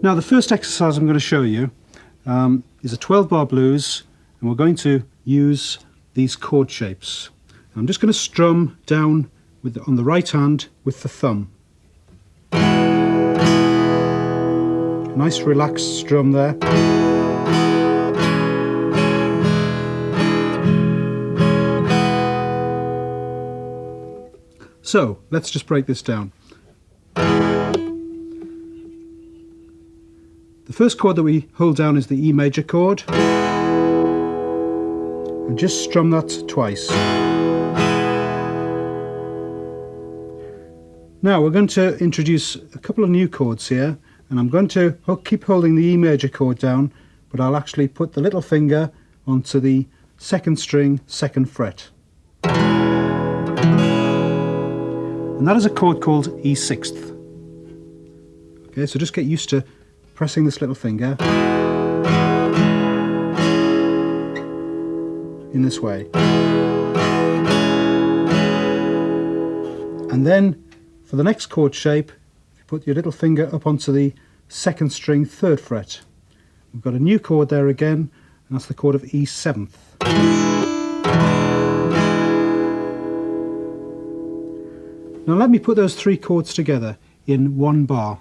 Now the first exercise I'm going to show you is a 12-bar blues, and we're going to use these chord shapes. I'm just going to strum down on the right hand with the thumb. Nice relaxed strum there. So let's just break this down. The first chord that we hold down is the E major chord, and just strum that twice. Now we're going to introduce a couple of new chords here, and I'm going to keep holding the E major chord down, but I'll actually put the little finger onto the second string, second fret. And that is a chord called E6th. Okay, so just get used to pressing this little finger in this way. And then for the next chord shape, if you put your little finger up onto the second string, third fret. We've got a new chord there again, and that's the chord of E7th. Now let me put those three chords together in one bar.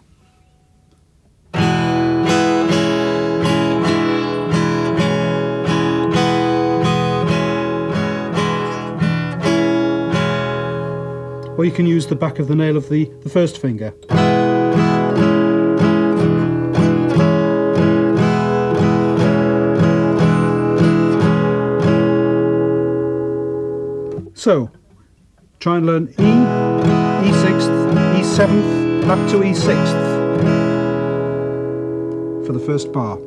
Or you can use the back of the nail of the first finger. So, try and learn E, E6th, E7th, back to E6th for the first bar.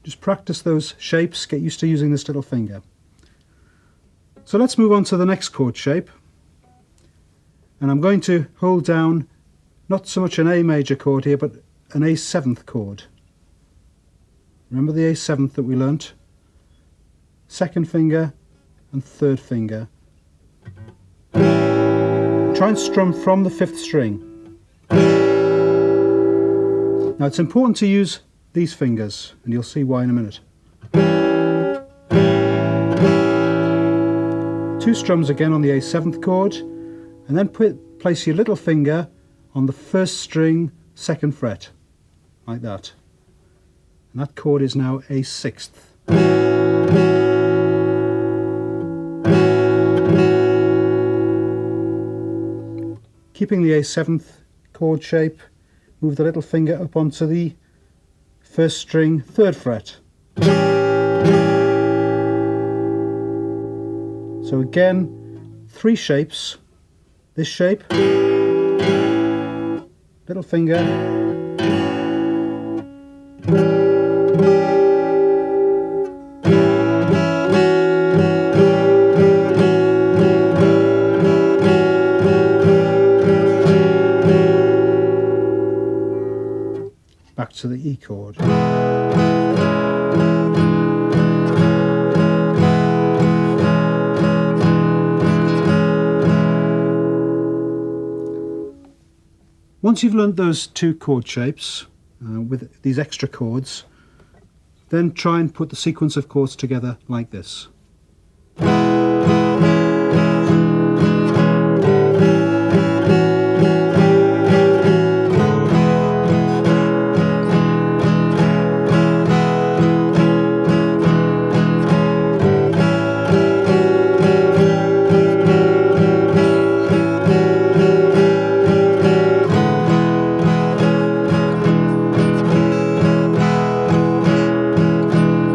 Just practice those shapes, get used to using this little finger. So let's move on to the next chord shape, and I'm going to hold down not so much an A major chord here, but an A7th chord. Remember the A7th that we learnt? Second finger and third finger. Try and strum from the fifth string. Now it's important to use these fingers, and you'll see why in a minute. Two strums again on the A7th chord, and then place your little finger on the first string, second fret, like that. And that chord is now A6th. Keeping the A7th chord shape, move the little finger up onto the first string, third fret. So again, three shapes. This shape, little finger, back to the E chord. Once you've learnt those two chord shapes with these extra chords, then try and put the sequence of chords together like this.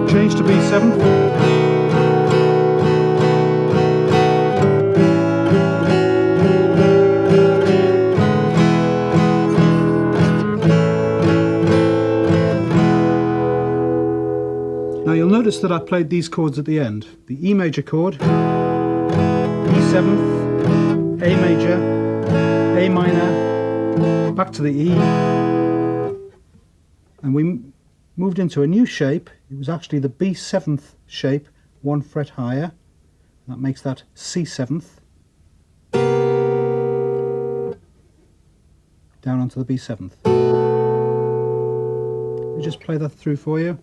Change to B7th. Now you'll notice that I played these chords at the end. The E major chord, E7th, A major, A minor, back to the E, and we moved into a new shape. It was actually the B7th shape, one fret higher. That makes that C7th. down onto the B7th. Let me just play that through for you.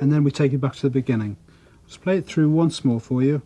And then we take it back to the beginning. Let's play it through once more for you.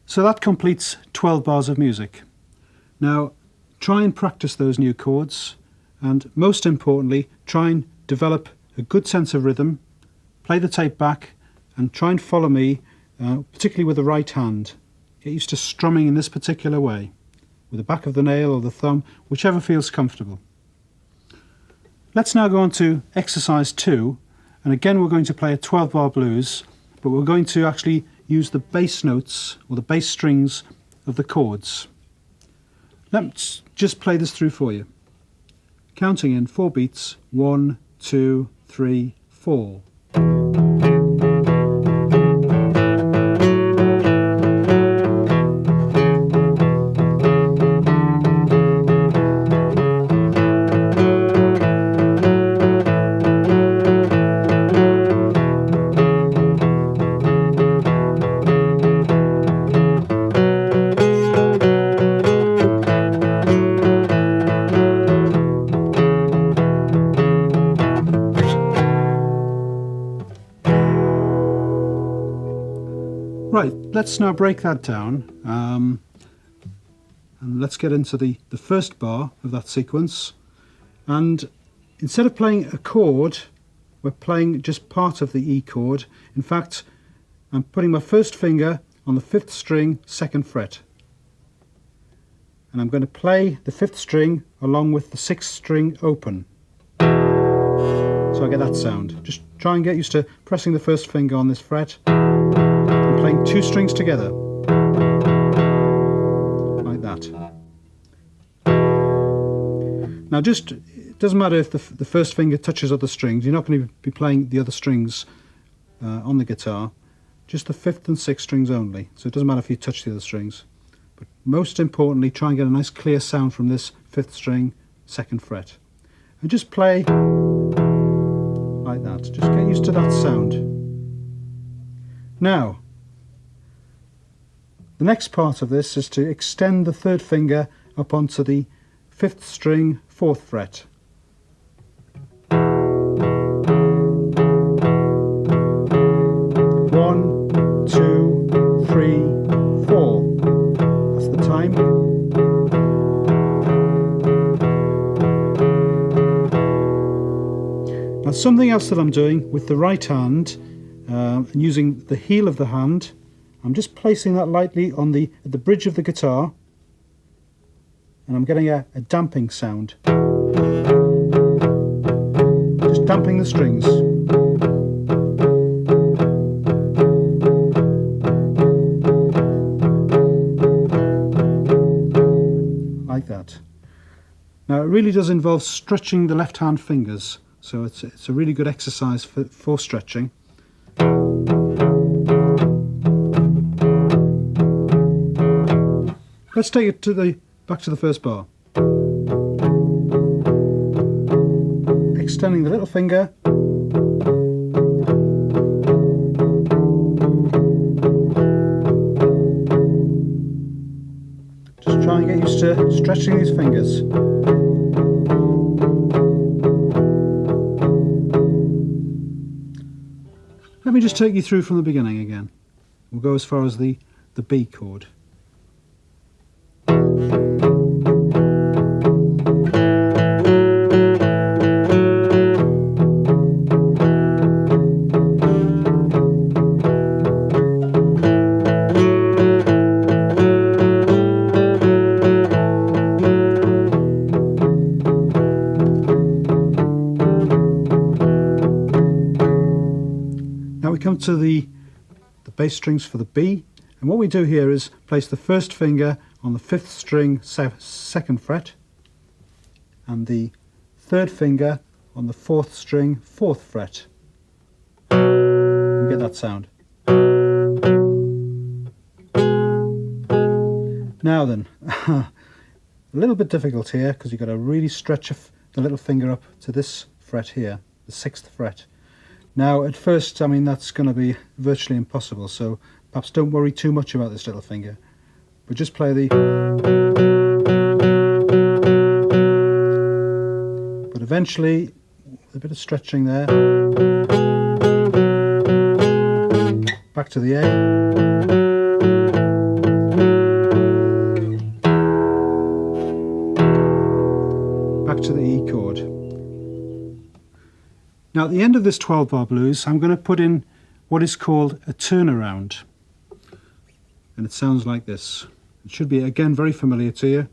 So that completes 12 bars of music. Now try and practice those new chords, and most importantly try and develop a good sense of rhythm. Play the tape back and try and follow me, particularly with the right hand. Get used to strumming in this particular way, with the back of the nail or the thumb, whichever feels comfortable. Let's now go on to exercise 2, and again we're going to play a 12-bar blues, but we're going to actually use the bass notes or the bass strings of the chords. Let's just play this through for you. Counting in 4 beats, 1, 2, 3, 4. Right, let's now break that down, and let's get into the first bar of that sequence. And instead of playing a chord, we're playing just part of the E chord. In fact, I'm putting my first finger on the 5th string, 2nd fret. And I'm going to play the 5th string along with the 6th string open. So I get that sound. Just try and get used to pressing the first finger on this fret. Playing 2 strings together, like that. Now just, it doesn't matter if the first finger touches other strings, you're not going to be playing the other strings on the guitar, just the 5th and 6th strings only, so it doesn't matter if you touch the other strings. But most importantly, try and get a nice clear sound from this 5th string, 2nd fret. And just play like that, just get used to that sound. Now, the next part of this is to extend the 3rd finger up onto the 5th string, 4th fret. 1, 2, 3, 4. That's the time. Now something else that I'm doing with the right hand, and using the heel of the hand, I'm just placing that lightly on at the bridge of the guitar, and I'm getting a damping sound. Just damping the strings. Like that. Now it really does involve stretching the left hand fingers, so it's a really good exercise for stretching. Let's take it back to the first bar. Extending the little finger. Just try and get used to stretching these fingers. Let me just take you through from the beginning again. We'll go as far as the B chord. come to the bass strings for the B, and what we do here is place the first finger on the 5th string 2nd fret and the 3rd finger on the 4th string 4th fret. You get that sound. Now then, a little bit difficult here because you've got to really stretch the little finger up to this fret here, the 6th fret. Now at first, I mean, that's going to be virtually impossible, so perhaps don't worry too much about this little finger, but just play the... But eventually, with a bit of stretching there, back to the A. To the E chord. Now at the end of this 12-bar blues I'm going to put in what is called a turnaround, and it sounds like this. It should be again very familiar to you.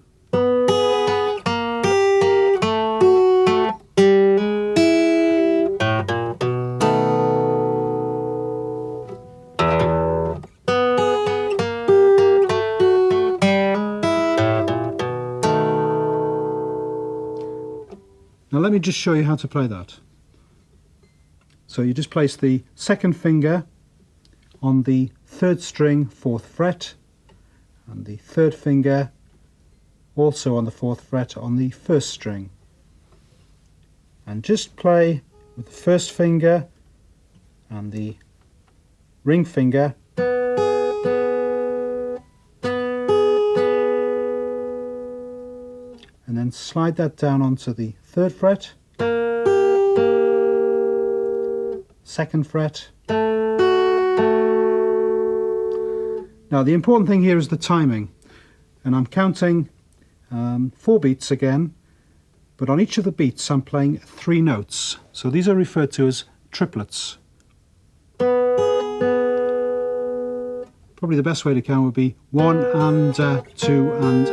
Now let me just show you how to play that. So you just place the 2nd finger on the 3rd string 4th fret and the 3rd finger also on the 4th fret on the 1st string, and just play with the 1st finger and the ring finger and then slide that down onto the 3rd fret, 2nd fret. Now the important thing here is the timing, and I'm counting 4 beats again, but on each of the beats I'm playing 3 notes, so these are referred to as triplets. Probably the best way to count would be 1 and 2 and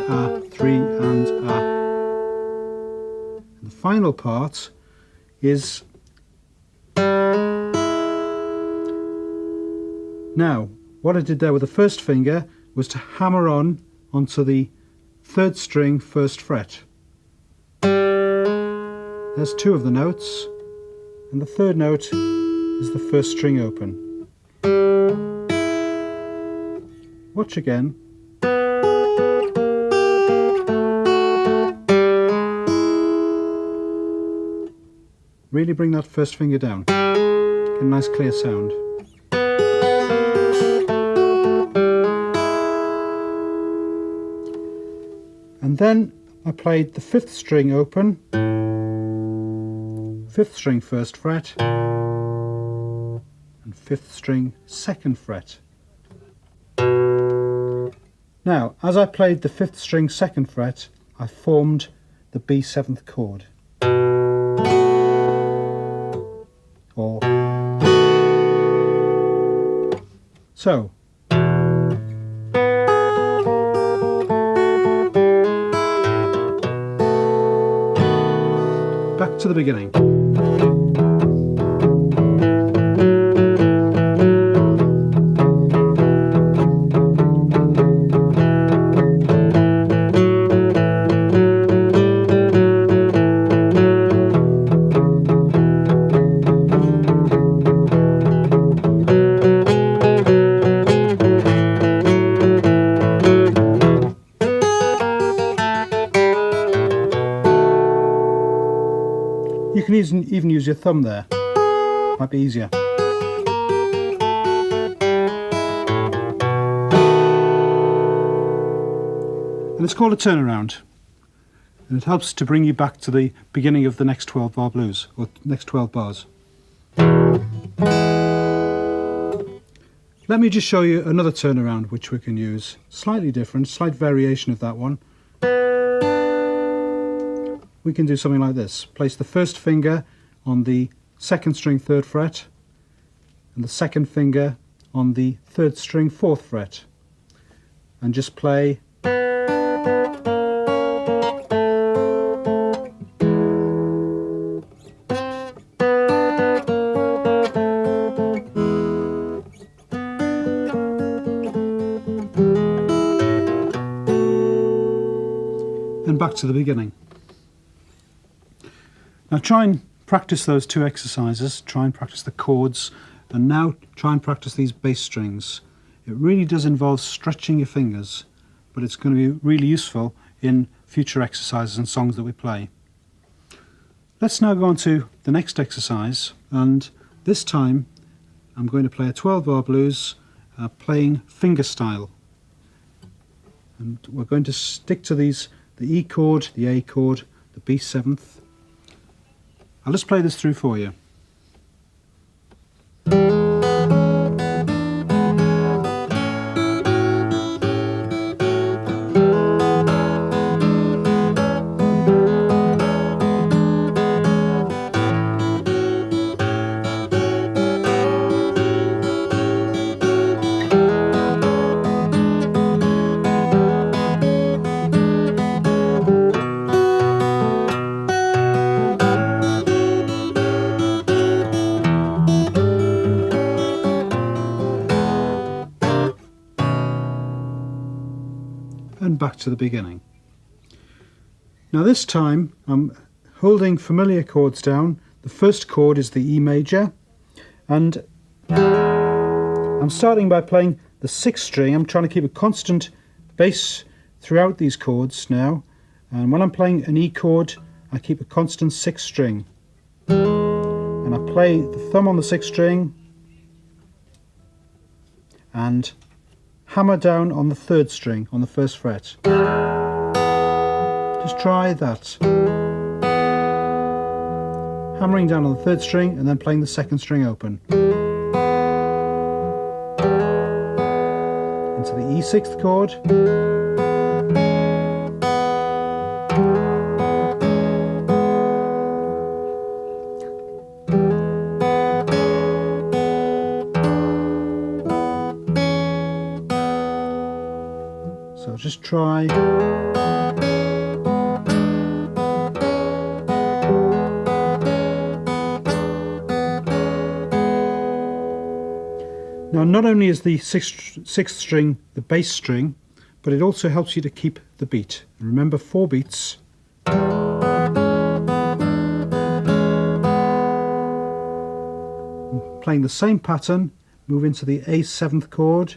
3 and the final part is... Now, what I did there with the 1st finger was to hammer onto the 3rd string 1st fret. There's 2 of the notes, and the 3rd note is the 1st string open. Watch again. Really bring that 1st finger down. Get a nice clear sound. And then I played the 5th string open, 5th string 1st fret, and 5th string 2nd fret. Now, as I played the 5th string 2nd fret, I formed the B7th chord. Or so. Back to the beginning. You can even use your thumb there, might be easier. And it's called a turnaround, and it helps to bring you back to the beginning of the next 12-bar blues, or next 12 bars. Let me just show you another turnaround which we can use, slightly different, slight variation of that one. We can do something like this. Place the 1st finger on the 2nd string 3rd fret and the 2nd finger on the 3rd string 4th fret, and just play to the beginning. Now try and practice those two exercises, try and practice the chords, and now try and practice these bass strings. It really does involve stretching your fingers, but it's going to be really useful in future exercises and songs that we play. Let's now go on to the next exercise, and this time I'm going to play a 12-bar blues playing fingerstyle. And we're going to stick to these, the E chord, the A chord, the B7th. I'll just play this through for you. And back to the beginning. Now this time I'm holding familiar chords down. The first chord is the E major, and I'm starting by playing the 6th string. I'm trying to keep a constant bass throughout these chords now, and when I'm playing an E chord I keep a constant 6th string, and I play the thumb on the 6th string and hammer down on the 3rd string on the 1st fret. Just try that. Hammering down on the 3rd string and then playing the 2nd string open. Into the E6th chord. So just try. Now not only is the 6th string the bass string, but it also helps you to keep the beat. And remember, 4 beats. Playing the same pattern, move into the A7th chord.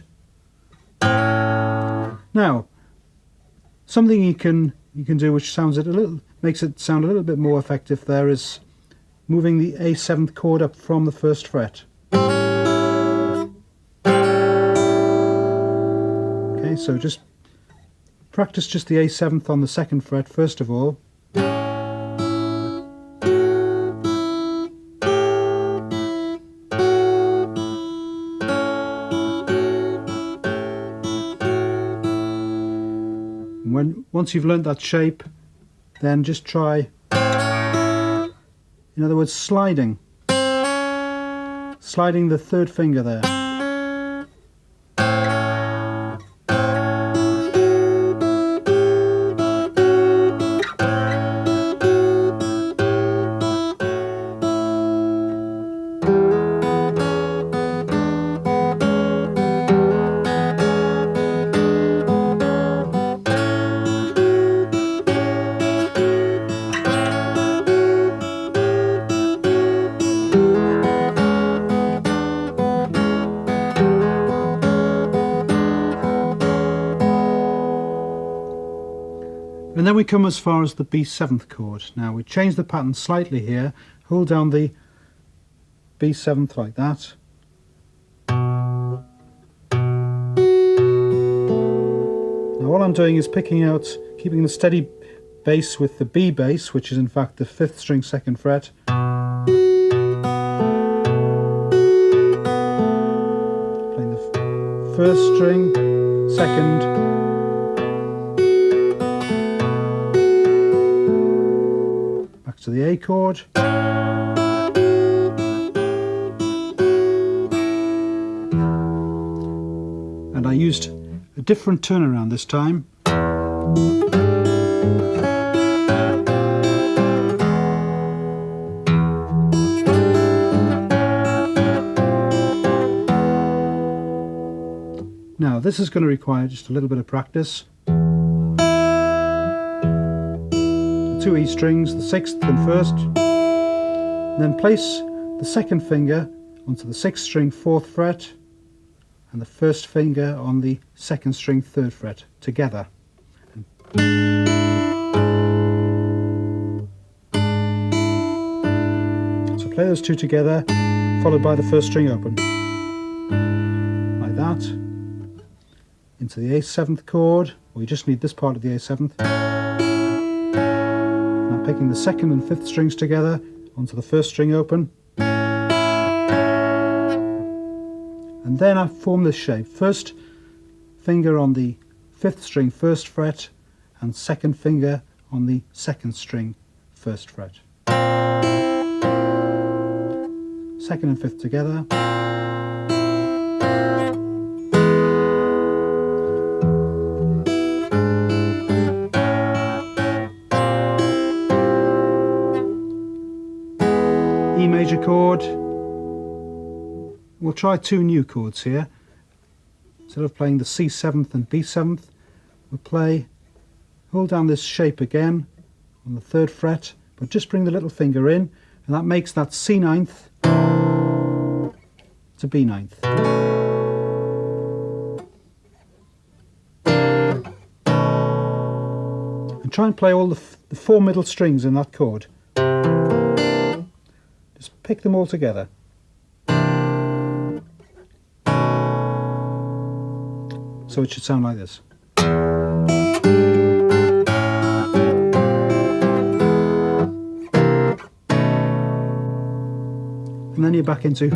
Now, something you can do which sounds makes it sound a little bit more effective there is moving the A7th chord up from the 1st fret. Okay, so just practice just the A7th on the 2nd fret first of all. Once you've learnt that shape, then just try, in other words, sliding the 3rd finger there. And then we come as far as the B7th chord. Now we change the pattern slightly here, hold down the B7th like that. Now all I'm doing is picking out, keeping the steady bass with the B bass, which is in fact the 5th string 2nd fret. Playing the 1st string, 2nd, to the A chord, and I used a different turnaround this time. Now this is going to require just a little bit of practice. 2 E strings, the 6th and 1st, and then place the second finger onto the 6th string 4th fret and the first finger on the 2nd string 3rd fret together. So play those two together, followed by the first string open, like that, into the A7th chord. We just need this part of the A7th. Now picking the 2nd and 5th strings together onto the first string open. And then I form this shape. First finger on the 5th string 1st fret and second finger on the 2nd string 1st fret. 2nd and 5th together. E major chord. We'll try two new chords here. Instead of playing the C7th and B7th, we'll hold down this shape again on the 3rd fret, but just bring the little finger in, and that makes that C9th to B9th. And try and play all the 4 middle strings in that chord. Just pick them all together. So it should sound like this. And then you're back into.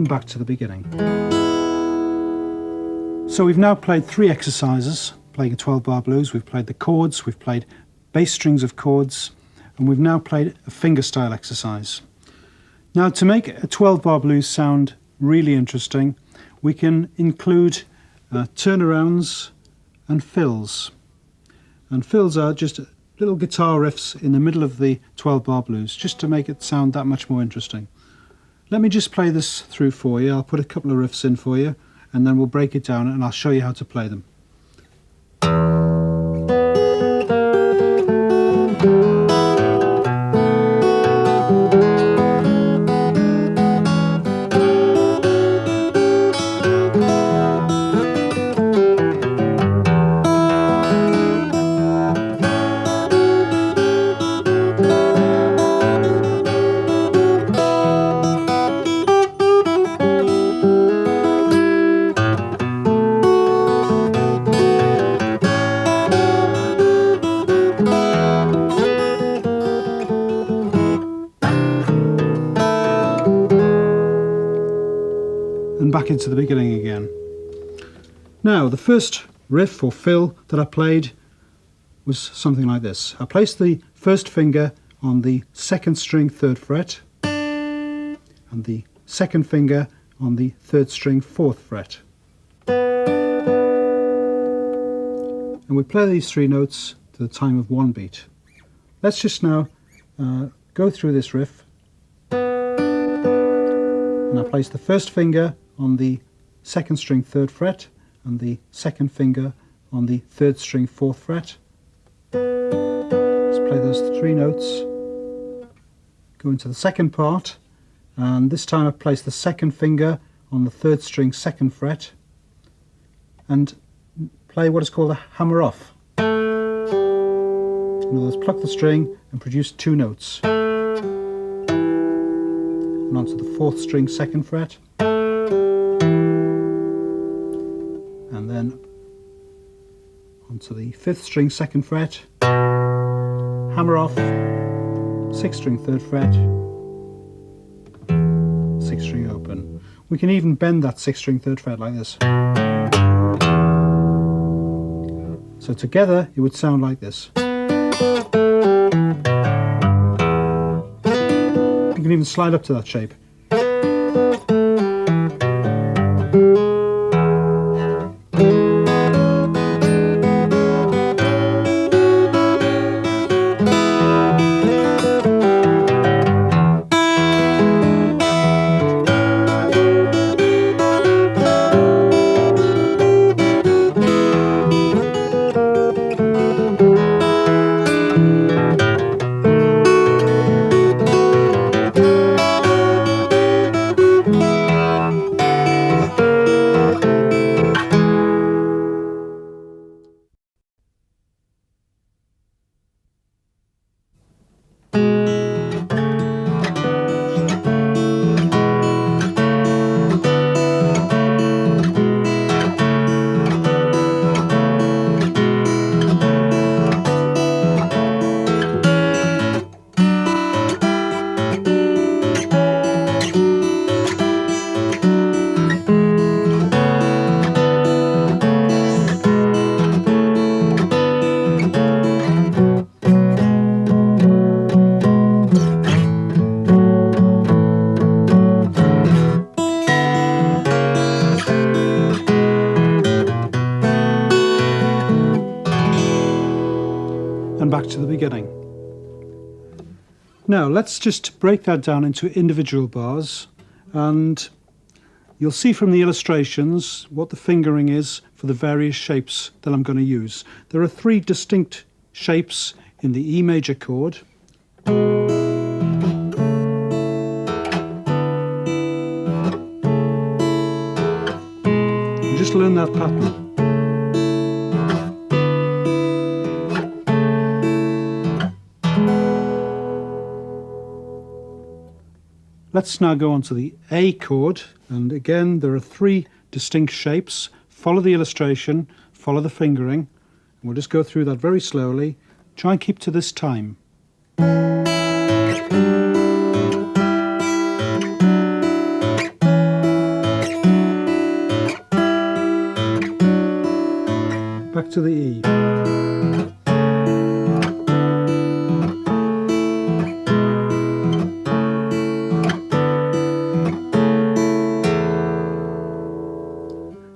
Back to the beginning. So we've now played 3 exercises playing a 12-bar blues. We've played the chords, we've played bass strings of chords, and we've now played a fingerstyle exercise. Now, to make a 12-bar blues sound really interesting, we can include turnarounds and fills. And fills are just little guitar riffs in the middle of the 12-bar blues, just to make it sound that much more interesting. Let me just play this through for you. I'll put a couple of riffs in for you, and then we'll break it down and I'll show you how to play them. And back into the beginning again. Now, the first riff or fill that I played was something like this. I placed the first finger on the 2nd string 3rd fret and the second finger on the 3rd string 4th fret. And we play these 3 notes to the time of 1 beat. Let's just now go through this riff. And I place the first finger on the 2nd string 3rd fret and the second finger on the 3rd string 4th fret. Let's play those 3 notes. Go into the second part, and this time I've placed the second finger on the 3rd string 2nd fret and play what is called a hammer off. In other words, pluck the string and produce 2 notes. And onto the 4th string 2nd fret, and then onto the 5th string 2nd fret, hammer off, 6th string 3rd fret, 6th string open. We can even bend that 6th string 3rd fret like this. So together it would sound like this. can even slide up to that shape. And back to the beginning. Now let's just break that down into individual bars, and you'll see from the illustrations what the fingering is for the various shapes that I'm going to use. There are 3 distinct shapes in the E major chord. And just learn that pattern. Let's now go on to the A chord, and again there are 3 distinct shapes. Follow the illustration, follow the fingering, and we'll just go through that very slowly. Try and keep to this time. Back to the E.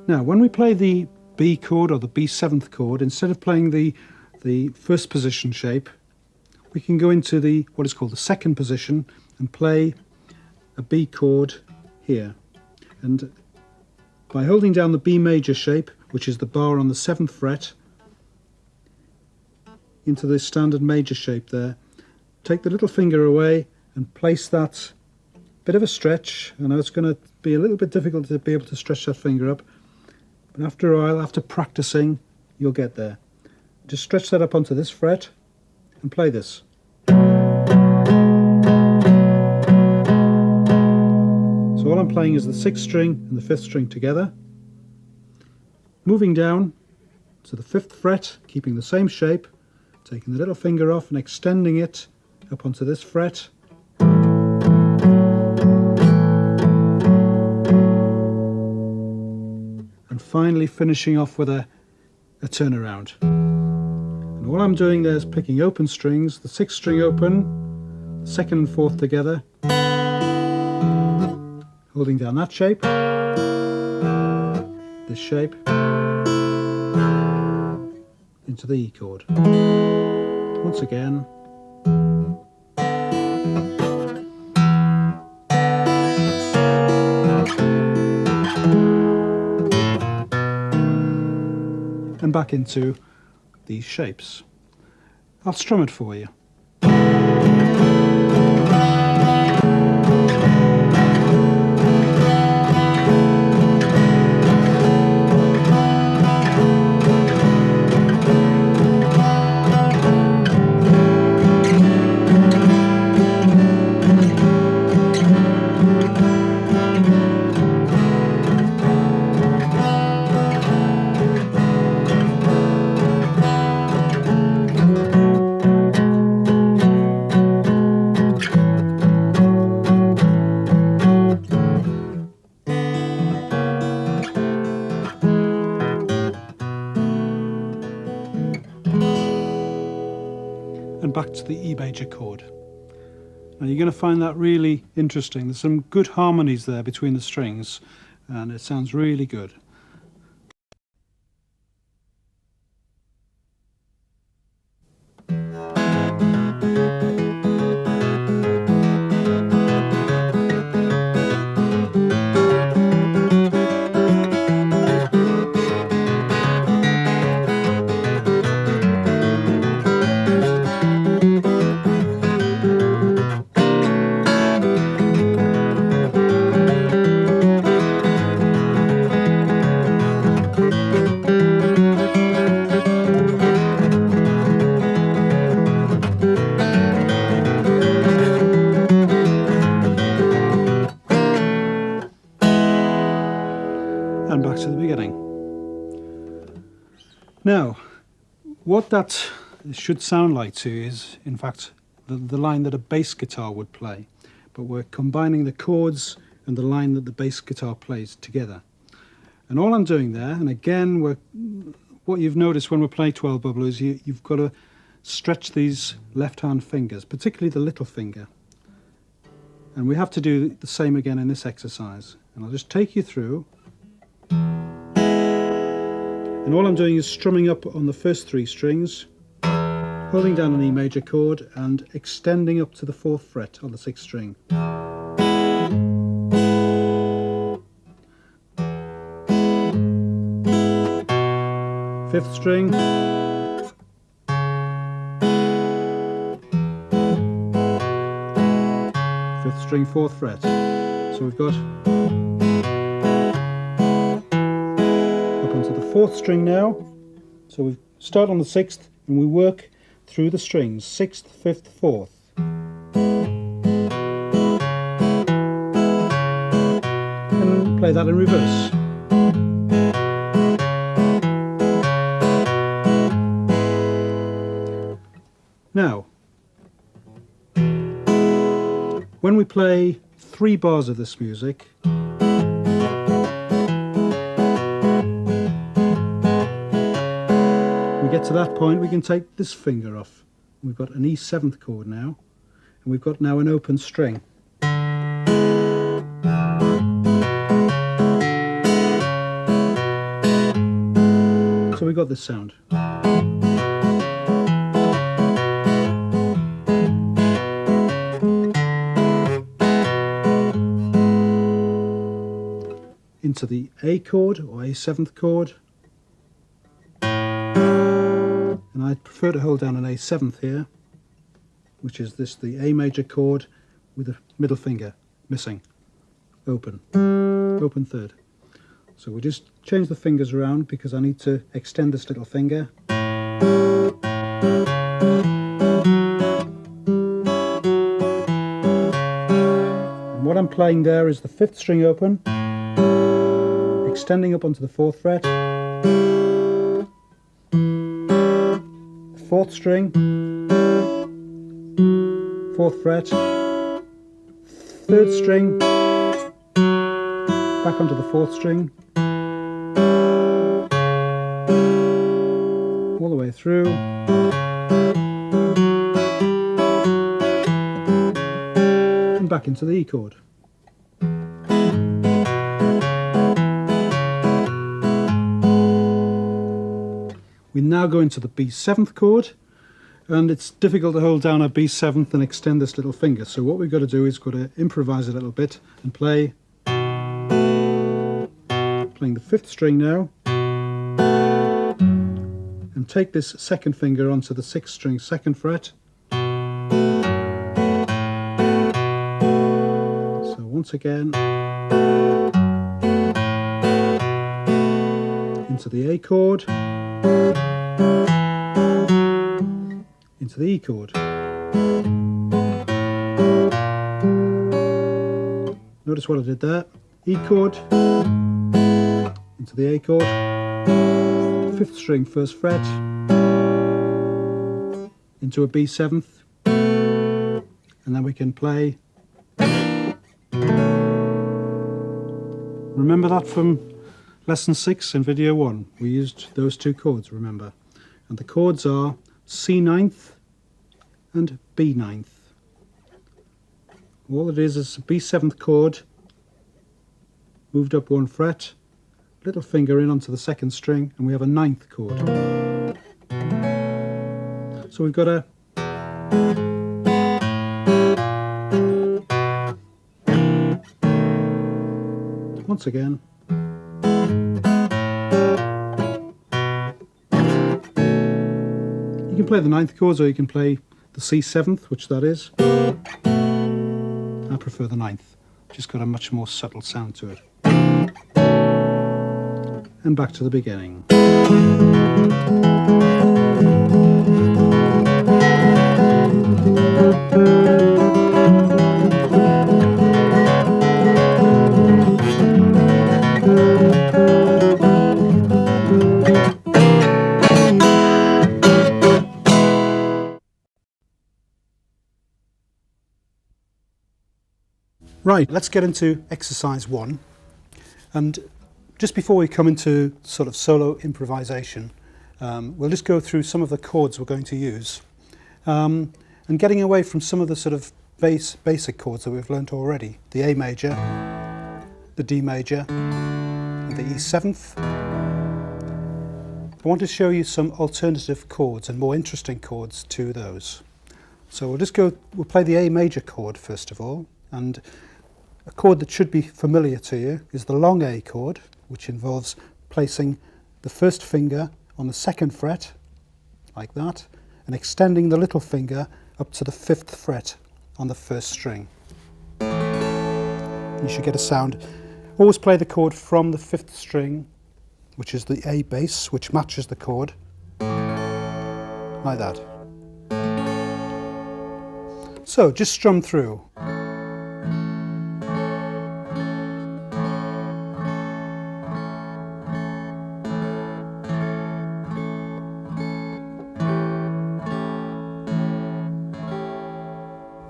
Now, when we play the B chord or the B7th chord, instead of playing the first position shape, we can go into what is called the second position and play a B chord here. And by holding down the B major shape, which is the bar on the 7th fret, into the standard major shape there, take the little finger away and place that bit of a stretch. I know it's going to be a little bit difficult to be able to stretch that finger up, but after a while, after practicing, you'll get there. Just stretch that up onto this fret and play this. So all I'm playing is the 6th string and the 5th string together. Moving down to the 5th fret, keeping the same shape, taking the little finger off and extending it up onto this fret. And finally finishing off with a turnaround. And all I'm doing there is picking open strings, the 6th string open, the 2nd and 4th together, holding down that shape, this shape, into the E chord. Once again. And back into these shapes. I'll strum it for you. And back to the E major chord. Now you're going to find that really interesting. There's some good harmonies there between the strings and it sounds really good. And back to the beginning. Now, what that should sound like to you is, in fact, the line that a bass guitar would play. But we're combining the chords and the line that the bass guitar plays together. And all I'm doing there, and again, what you've noticed when we're playing 12 bar blues, you've got to stretch these left-hand fingers, particularly the little finger. And we have to do the same again in this exercise. And I'll just take you through. And all I'm doing is strumming up on the first 3 strings, holding down an E major chord and extending up to the 4th fret on the 6th string. 5th string, 5th string, 4th fret. So we've got 4th string now, so we start on the 6th and we work through the strings, 6th, 5th, 4th. And play that in reverse. Now, when we play 3 bars of this music, get to that point, we can take this finger off. We've got an E7th chord now, and we've got now an open string. So we've got this sound. Into the A chord or A7th chord. And I prefer to hold down an A7th here, which is the A major chord with the middle finger missing. Open. Open 3rd. So we just change the fingers around because I need to extend this little finger. And what I'm playing there is the 5th string open, extending up onto the 4th fret. 4th string, 4th fret, 3rd string, back onto the 4th string, all the way through, and back into the E chord. We now go into the B7th chord, and it's difficult to hold down a B7th and extend this little finger. So what we've got to do is got to improvise a little bit and playing the 5th string now, and take this 2nd finger onto the 6th string, 2nd fret. So once again, into the A chord, into the E chord. Notice what I did there. E chord, into the A chord, 5th string, 1st fret, into a B7th, and then we can play. Remember that from lesson 6 in video 1. We used those 2 chords, remember. And the chords are C9th and B9th. All it is a B7th chord moved up 1 fret, little finger in onto the 2nd string, and we have a 9th chord. So we've got a once again. You can play the 9th chords, or you can play the C7th, which that is. I prefer the 9th, just got a much more subtle sound to it. And back to the beginning. Right, let's get into exercise 1, and just before we come into sort of solo improvisation, we'll just go through some of the chords we're going to use, and getting away from some of the sort of basic chords that we've learnt already, the A major, the D major, and the E7th. I want to show you some alternative chords and more interesting chords to those. So we'll play the A major chord first of all, and a chord that should be familiar to you is the long A chord, which involves placing the 1st finger on the 2nd fret, like that, and extending the little finger up to the 5th fret on the 1st string. You should get a sound. Always play the chord from the 5th string, which is the A bass, which matches the chord, like that. So just strum through.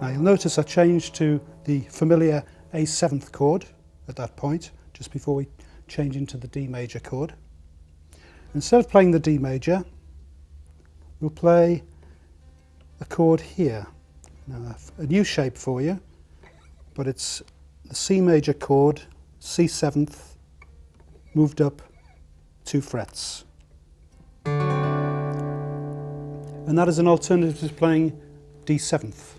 Now you'll notice I changed to the familiar A7th chord at that point, just before we change into the D major chord. Instead of playing the D major, we'll play a chord here. Now a new shape for you, but it's the C major chord, C7th, moved up 2 frets. And that is an alternative to playing D7th.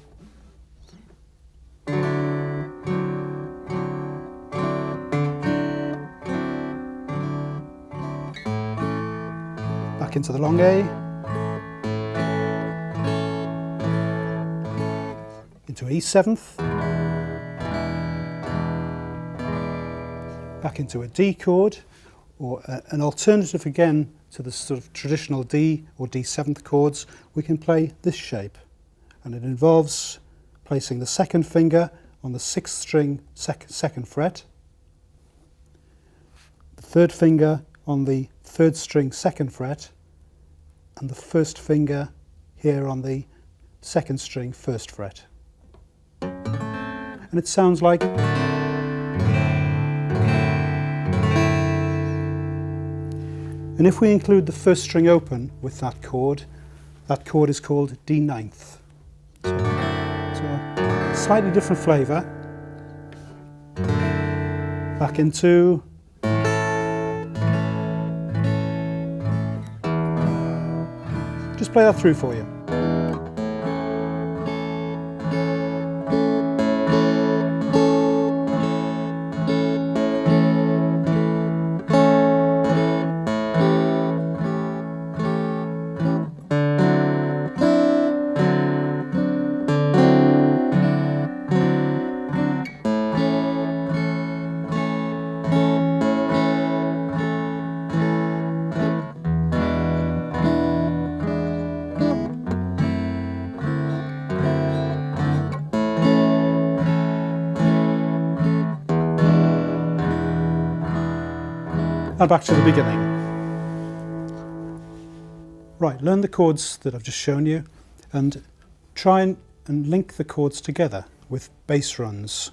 Back into the long A, into E7th, back into a D chord, or an alternative again to the sort of traditional D or D7th chords. We can play this shape, and it involves placing the 2nd finger on the 6th string 2nd fret, the 3rd finger on the 3rd string 2nd fret, and the 1st finger here on the 2nd string 1st fret. And it sounds like. And if we include the 1st string open with that chord is called D9th. So a slightly different flavour. Back into. Just play that through for you. And back to the beginning. Right, learn the chords that I've just shown you and try and link the chords together with bass runs.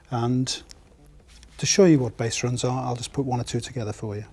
And to show you what bass runs are, I'll just put 1 or 2 together for you.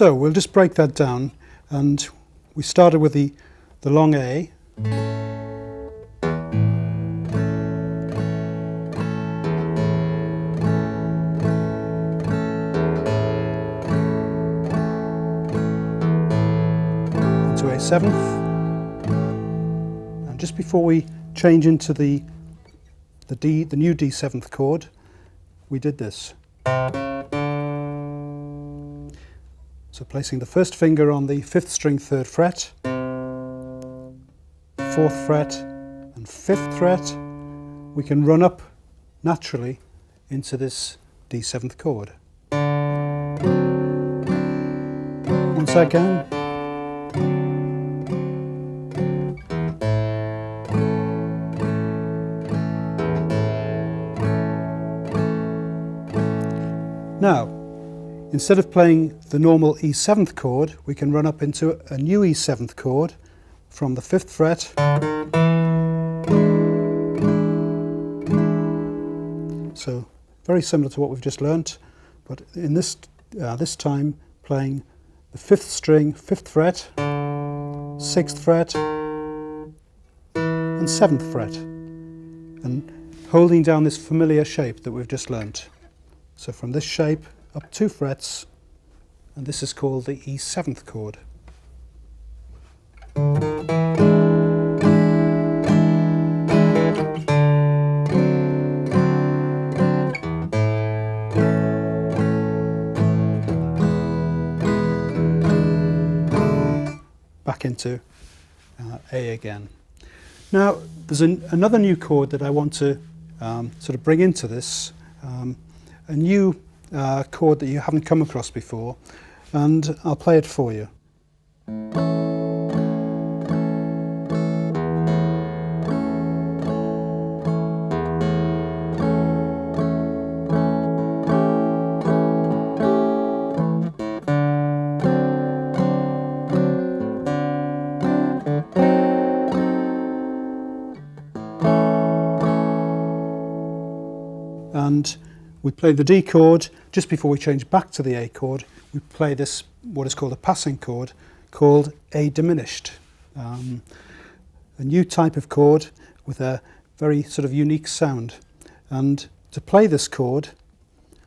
So we'll just break that down, and we started with the long A. Into A7th, and just before we change into the new D7th chord, we did this. So placing the first finger on the 5th string 3rd fret, 4th fret and 5th fret, we can run up naturally into this D7th chord. Once again. Now, instead of playing the normal E7th chord, we can run up into a new E7th chord from the 5th fret. So very similar to what we've just learnt, but in this time playing the 5th string, 5th fret, 6th fret and 7th fret, and holding down this familiar shape that we've just learnt. So from this shape up 2 frets, and this is called the E7th chord. Back into A again. Now there's another new chord that I want to sort of bring into this, a new chord that you haven't come across before, and I'll play it for you. And we play the D chord. Just before we change back to the A chord, we play this, what is called a passing chord, called A diminished. A new type of chord with a very sort of unique sound. And to play this chord,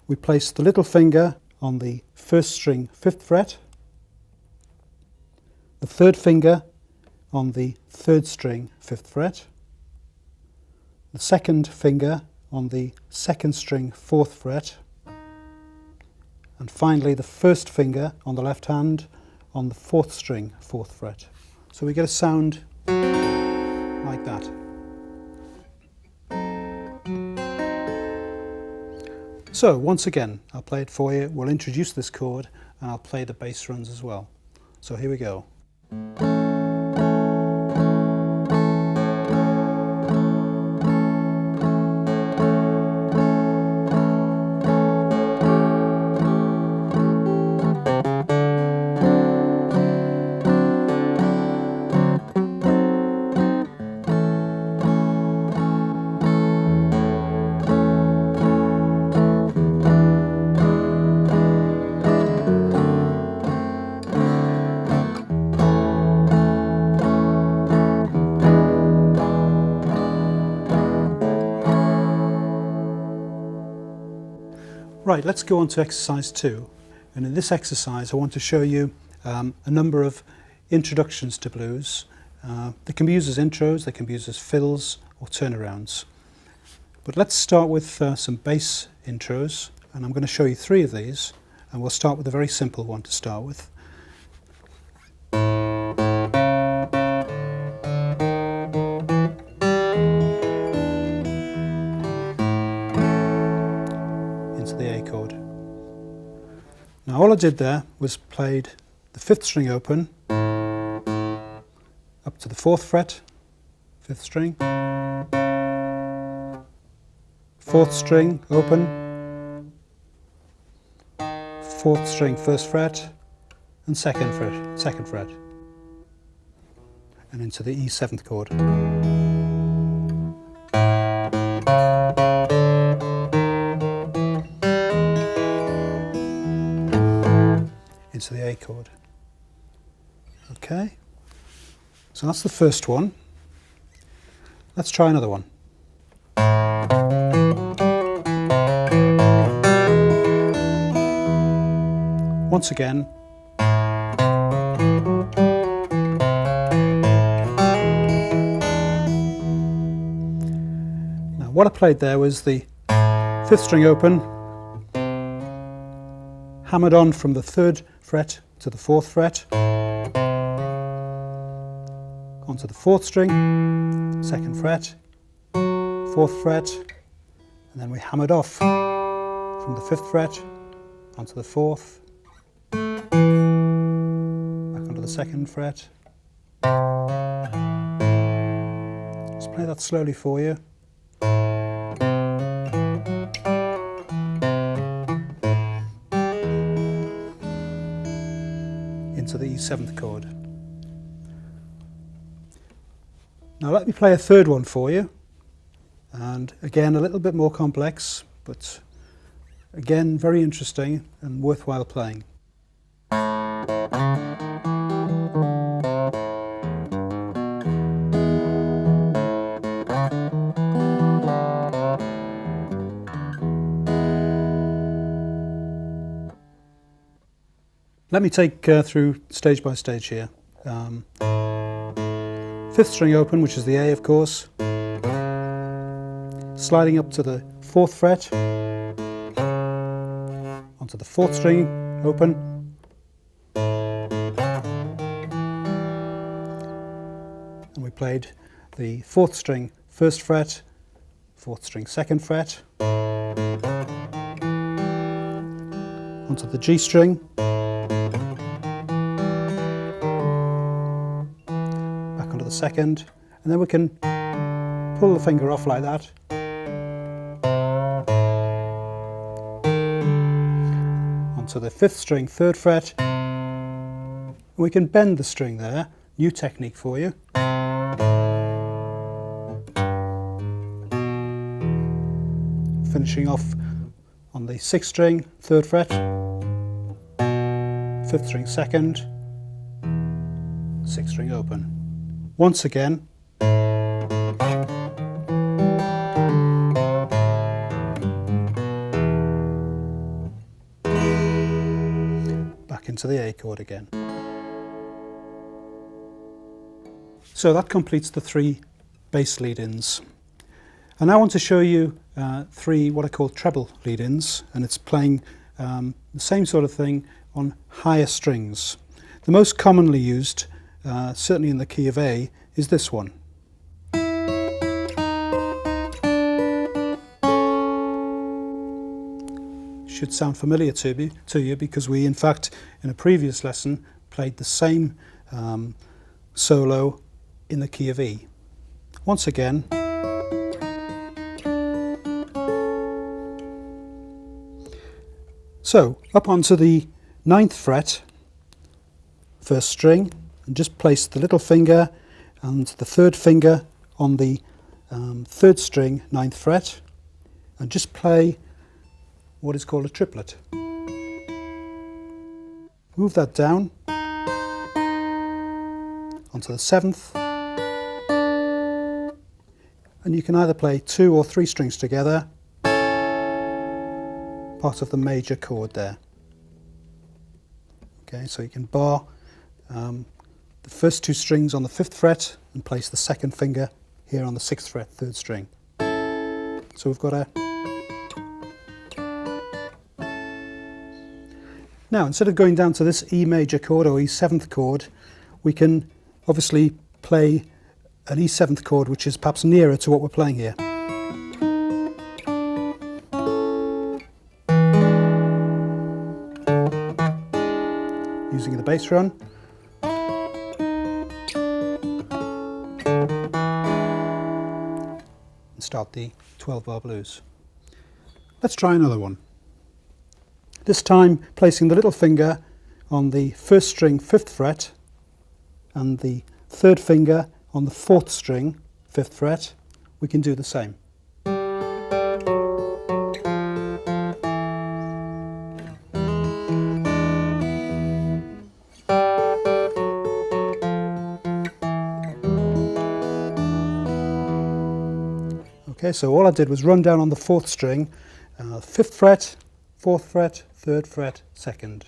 we place the little finger on the 1st string 5th fret, the 3rd finger on the 3rd string 5th fret, the 2nd finger on the 2nd string 4th fret, and finally the 1st finger on the left hand on the 4th string 4th fret. So we get a sound like that. So once again, I'll play it for you, we'll introduce this chord, and I'll play the bass runs as well. So here we go. Right, let's go on to exercise 2, and in this exercise I want to show you a number of introductions to blues. They can be used as intros, they can be used as fills or turnarounds. But let's start with some bass intros, and I'm going to show you 3 of these, and we'll start with a very simple one to start with. Now all I did there was played the 5th string open up to the 4th fret, 5th string, 4th string open, 4th string 1st fret, and 2nd fret, and into the E7th chord. Into into the A chord. Okay, so that's the first one. Let's try another one. Once again. Now what I played there was the 5th string open, hammered on from the 3rd fret to the 4th fret, onto the 4th string, 2nd fret, 4th fret, and then we hammered off from the 5th fret onto the 4th, back onto the 2nd fret. Let's play that slowly for you. Into the E7th chord. Now let me play a third one for you, and again a little bit more complex, but again very interesting and worthwhile playing. Let me take through stage by stage here. 5th string open, which is the A, of course, sliding up to the 4th fret, onto the 4th string open, and we played the 4th string 1st fret, 4th string 2nd fret, onto the G string, onto the 2nd, and then we can pull the finger off like that, onto the 5th string 3rd fret. We can bend the string there, new technique for you. Finishing off on the 6th string 3rd fret, 5th string 2nd, 6th string open. Once again, back into the A chord again. So that completes the 3 bass lead-ins. And I want to show you 3 what I call treble lead-ins, and it's playing the same sort of thing on higher strings. The most commonly used, certainly in the key of A, is this one. Should sound familiar to you because we, in fact, in a previous lesson, played the same solo in the key of E. Once again. So, up onto the 9th fret, 1st string, and just place the little finger and the 3rd finger on the 3rd string 9th fret, and just play what is called a triplet. Move that down onto the 7th, and you can either play 2 or 3 strings together, part of the major chord there. Okay, so you can bar the first 2 strings on the 5th fret and place the 2nd finger here on the 6th fret, 3rd string. So we've got a... Now, instead of going down to this E major chord or E7th chord, we can obviously play an E7th chord which is perhaps nearer to what we're playing here. Using the bass run. And start the 12-bar blues. Let's try another one. This time placing the little finger on the 1st string 5th fret and the 3rd finger on the 4th string 5th fret. We can do the same. Okay, so all I did was run down on the 4th string, 5th fret, 4th fret, 3rd fret, 2nd.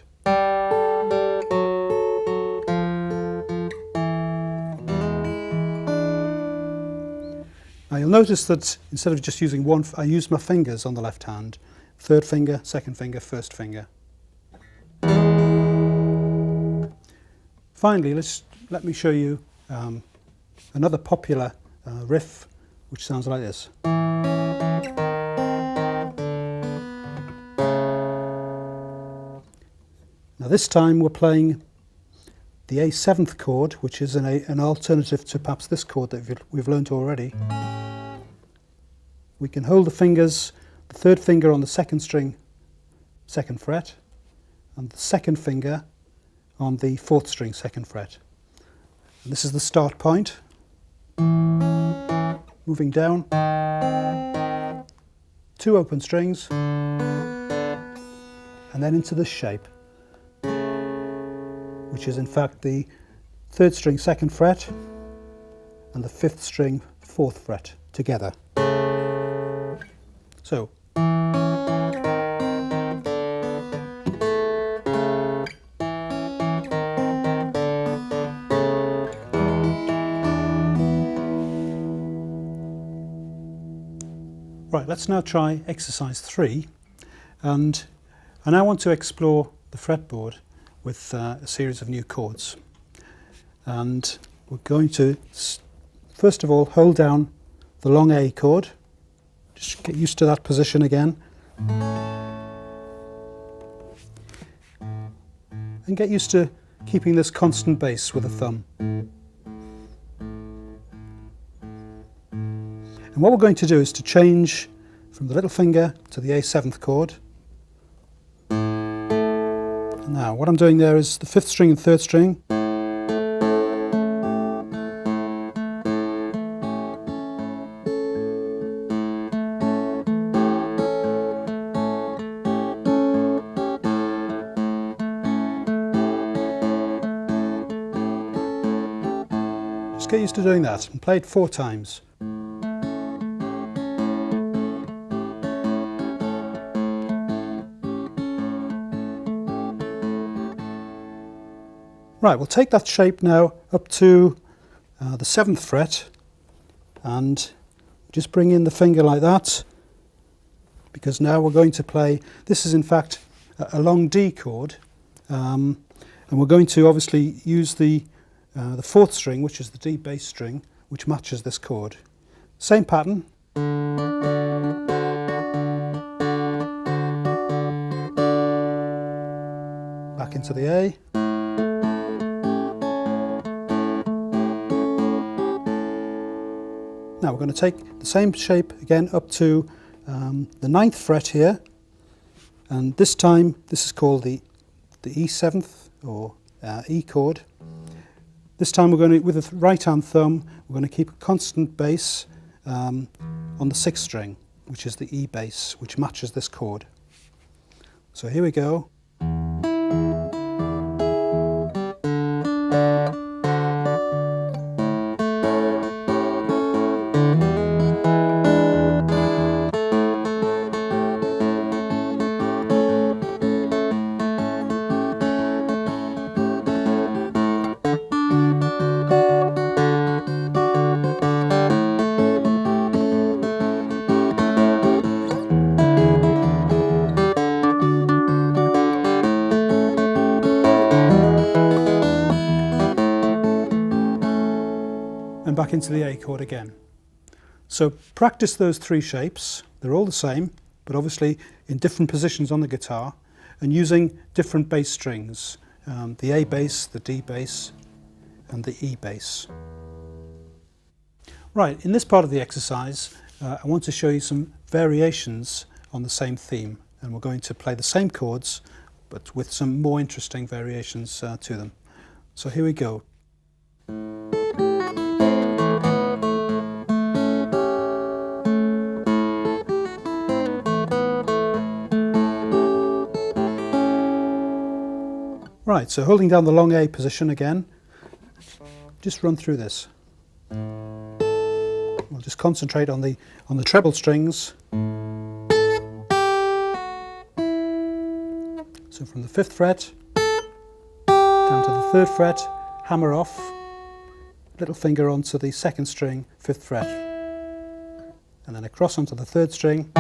Now you'll notice that instead of just using one, I used my fingers on the left hand. 3rd finger, 2nd finger, 1st finger. Finally, let me show you another popular riff which sounds like this. Now this time we're playing the A7th chord, which is an alternative to perhaps this chord that we've learnt already. We can hold the fingers, the 3rd finger on the 2nd string, 2nd fret, and the 2nd finger on the 4th string, 2nd fret. And this is the start point. Moving down, 2 open strings, and then into this shape, which is in fact the 3rd string 2nd fret and the 5th string 4th fret together. So right, let's now try exercise 3, and I now want to explore the fretboard with a series of new chords. And we're going to first of all hold down the long A chord, just get used to that position again, and get used to keeping this constant bass with the thumb. And what we're going to do is to change from the little finger to the A7th chord. Now what I'm doing there is the 5th string and 3rd string. Just get used to doing that and play it 4 times. Right, we'll take that shape now up to the 7th fret and just bring in the finger like that, because now we're going to play, this is in fact a long D chord, and we're going to obviously use the 4th string, which is the D bass string, which matches this chord. Same pattern. Back into the A. Now we're going to take the same shape again up to the 9th fret here, and this time this is called the E7th or E chord. This time we're going to, with the right hand thumb, we're going to keep a constant bass on the 6th string, which is the E bass, which matches this chord. So here we go. And back into the A chord again. So practice those 3 shapes. They're all the same, but obviously in different positions on the guitar and using different bass strings. The A bass, the D bass, and the E bass. Right, in this part of the exercise, I want to show you some variations on the same theme, and we're going to play the same chords, but with some more interesting variations to them. So here we go. Right, so holding down the long A position again, just run through this. 1, We'll just concentrate on the treble strings. So from the 5th fret down to the 3rd fret, hammer off, little finger onto the 2nd string, 5th fret, and then across onto the 3rd string,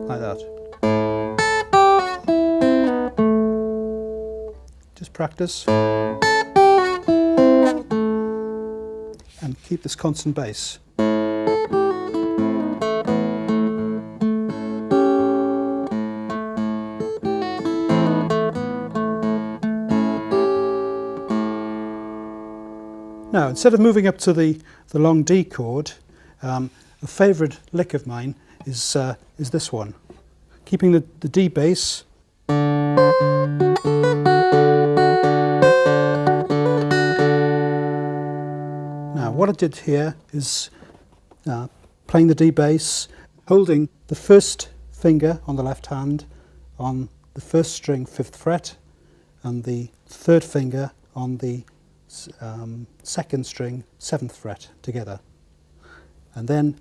like that. Just practice and keep this constant bass. Now, instead of moving up to the long D chord, a favourite lick of mine is this one. Keeping the D bass. Now, what I did here is playing the D bass, holding the 1st finger on the left hand on the 1st string 5th fret and the 3rd finger on the 2nd string 7th fret together, and then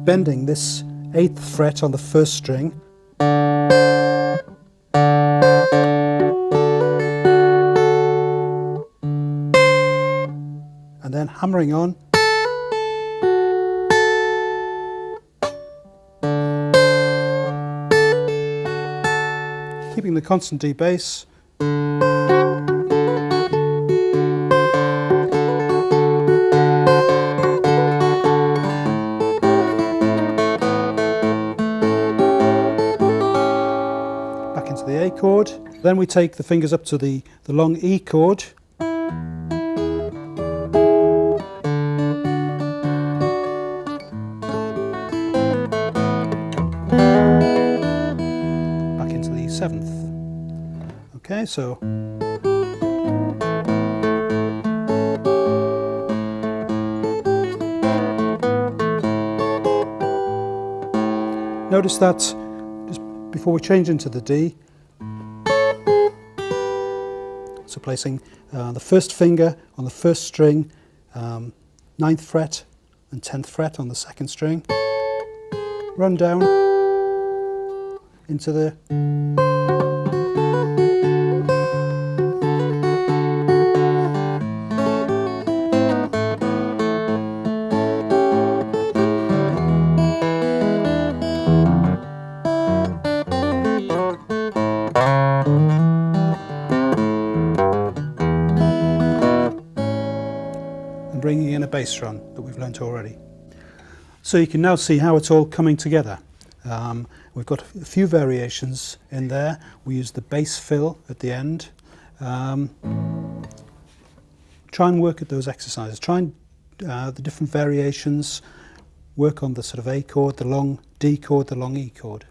bending this 8th fret on the 1st string and then hammering on, keeping the constant D bass. Into the A chord. Then we take the fingers up to the long E chord. Back into the 7th. Okay, so notice that just before we change into the D, so placing the 1st finger on the 1st string, 9th fret and 10th fret on the 2nd string, run down into the bringing in a bass run that we've learnt already. So you can now see how it's all coming together. We've got a few variations in there. We use the bass fill at the end. Try and work at those exercises. Try and the different variations. Work on the sort of A chord, the long D chord, the long E chord.